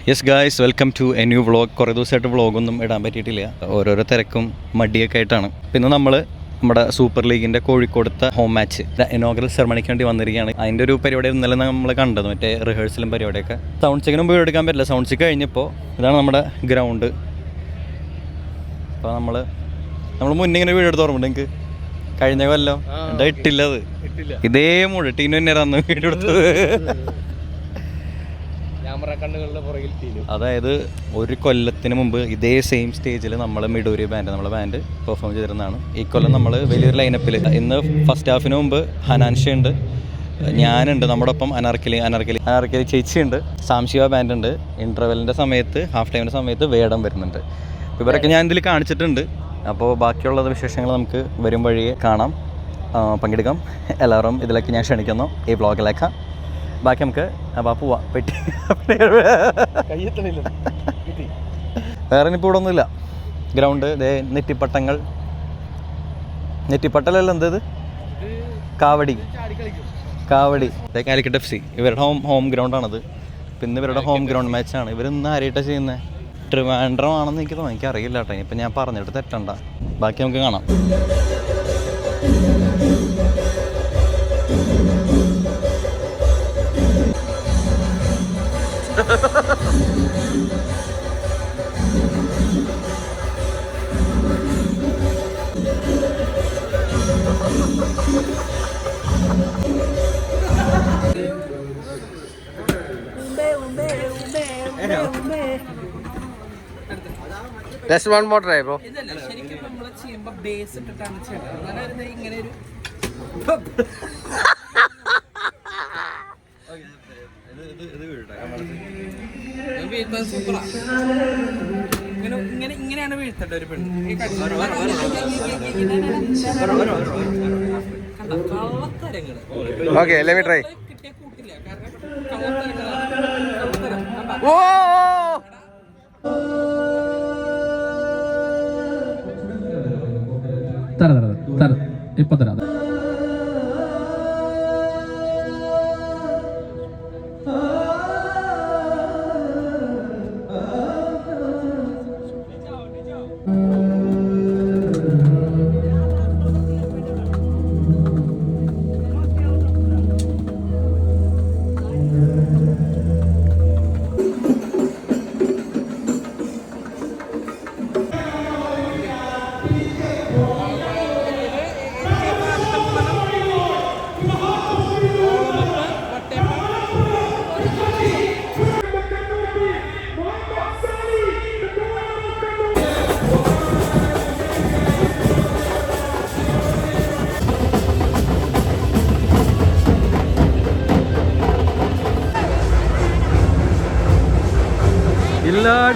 Yes guys, welcome to a new vlog. കുറേ ദിവസമായിട്ട് വ്ളോഗൊന്നും ഇടാൻ പറ്റിയിട്ടില്ല, ഓരോരോ തിരക്കും മടിയൊക്കെ ആയിട്ടാണ്. പിന്നെ നമ്മൾ നമ്മുടെ സൂപ്പർ ലീഗിൻ്റെ കോഴിക്കോടത്തെ ഹോം മാച്ച് ഇനോഗ്രൽ സെറമണിക്ക് വേണ്ടി വന്നിരിക്കുകയാണ്. അതിൻ്റെ ഒരു പരിപാടി ഇന്നലെ നമ്മൾ കണ്ടത്, മറ്റേ റിഹേഴ്സലും പരിപാടിയൊക്കെ. സൗണ്ട് ചെക്കിന് മുമ്പ് എടുക്കാൻ പറ്റില്ല, സൗണ്ട് ചെക്ക് കഴിഞ്ഞപ്പോൾ ഇതാണ് നമ്മുടെ ഗ്രൗണ്ട്. അപ്പോൾ നമ്മൾ മുന്നേ ഇങ്ങനെ വീഡിയോ എടുത്ത് ഓർമ്മയുണ്ട് എനിക്ക്? കഴിഞ്ഞ കൊല്ലം എന്താ ഇട്ടില്ല, അത് ഇതേ മുഴ ടീനു തന്നെയാണ് അന്ന് വീഡിയോ എടുത്തത്. അതായത് ഒരു കൊല്ലത്തിന് മുമ്പ് ഇതേ സെയിം സ്റ്റേജിൽ നമ്മൾ മിഡൂരി നമ്മളെ ബാൻഡ് പെർഫോം ചെയ്തിരുന്നതാണ്. ഈ കൊല്ലം നമ്മൾ വലിയൊരു ലൈനപ്പിൽ ഇന്ന് ഫസ്റ്റ് ഹാഫിന് മുമ്പ് ഹനാൻഷ ഉണ്ട്, ഞാനുണ്ട്, നമ്മുടെ ഒപ്പം അനാർക്കലി ചേച്ചിയുണ്ട്, സാംശിവ ബാൻഡ് ഉണ്ട്. ഇൻ്റർവെല്ലിൻ്റെ സമയത്ത്, ഹാഫ് ടൈമിൻ്റെ സമയത്ത് വേടം വരുന്നുണ്ട്. ഇവരൊക്കെ ഞാൻ ഇതിൽ കാണിച്ചിട്ടുണ്ട്. അപ്പോൾ ബാക്കിയുള്ള വിശേഷങ്ങൾ നമുക്ക് വരും വഴിയെ കാണാം, പങ്കെടുക്കാം. എല്ലാവരും ഇതിലേക്ക് ഞാൻ ക്ഷണിക്കുന്നു, ഈ വ്ളോഗിലേക്ക്. ബാക്കി നമുക്ക് പോവാം. പെട്ടി വേറെ ഇനിയിപ്പോൾ ഇവിടെ ഒന്നുമില്ല. ഗ്രൗണ്ട് നെറ്റിപ്പട്ടലല്ല, എന്തത് കാവടി കാലിക്കറ്റ് FC ഇവരുടെ ഹോം ഗ്രൗണ്ടാണത്. പിന്നെ ഇവരുടെ ഹോം ഗ്രൗണ്ട് മാച്ചാണ്. ഇവരിന്ന് ആരായിട്ടാണ് ചെയ്യുന്നത്? ട്രിവാൻഡ്രം ആണെന്ന് എനിക്ക് തോന്നുന്നു, എനിക്കറിയില്ല കേട്ടോ. ഇപ്പം ഞാൻ പറഞ്ഞിട്ട് തെറ്റണ്ട, ബാക്കി നമുക്ക് കാണാം. Just one more try, bro. ശരിക്കും നമ്മൾ ചെയ്യുമ്പോൾ ബേസ് ഇട്ടിട്ടാണ് ചെയ്യേണ്ടത്. അതായത് ഇങ്ങനെ ഒരു വീഴ്ത്താൻ സൂപ്പറാണ്. ഇങ്ങനെയാണ് വീഴ്ത്തേണ്ട ഒരു പെണ്ണ്. കള്ളത്തരങ്ങള് Okay, let me try. കിട്ടിയ കൂട്ടില്ല, കാരണം കള്ളത്തരങ്ങളാണ്. തര ഇപ്പൊ തരാം.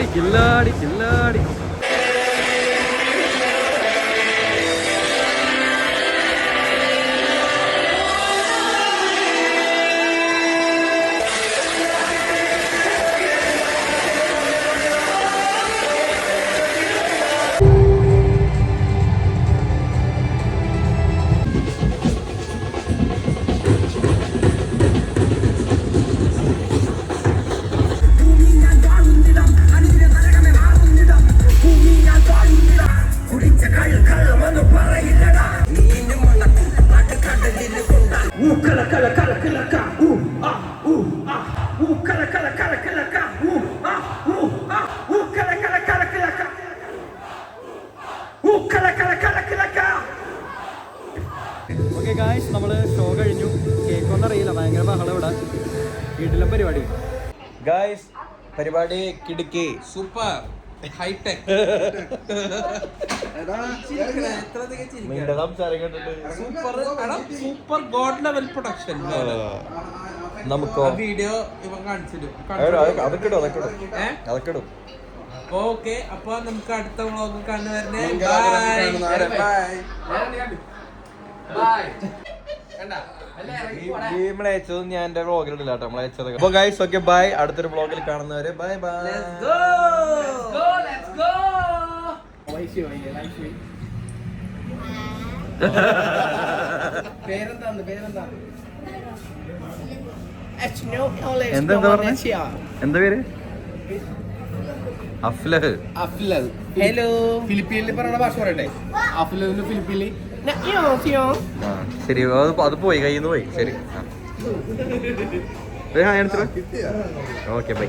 കില്ലാടി ഓക്കെ ഗായ്സ്, നമ്മൾ ഷോ കഴിഞ്ഞു. കേക്കൊന്നും അറിയില്ല, ഭയങ്കര ബഹളം ഇവിടെ. വീട്ടിലെ പരിപാടി ഗായ്സ്, പരിപാടി കിടുക്കി, super hi-tech. Super god level production. നമുക്കോ വീഡിയോ ഇവൻ കാണിച്ചിടും. അതൊക്കെ ഇടും. ഓക്കെ, അപ്പൊ നമുക്ക് അടുത്ത വ്ളോഗ് കാണുന്നവരെ ഞാൻ എന്റെ വ്ളോഗിലില്ല കേട്ടോ, നമ്മളയച്ചത്. അപ്പൊ ഗൈസ്, ഓക്കെ ബൈ. അടുത്തൊരു വ്ളോഗിൽ കാണുന്നവരെ ബൈ ബൈ. എന്താ പറഞ്ഞ എന്താ പേര്? അഫ്ലഹ്. ഹലോ ഫിലിപ്പീനിൽ പറയുന്ന ഭാഷ പറയട്ടെ. അഫ്ലഹിന് ഫിലിപ്പീനിൽ ആ ശരി, അത് പോയി, കയ്യിൽ നിന്ന് പോയി. ശരി, ഓക്കെ ബൈ.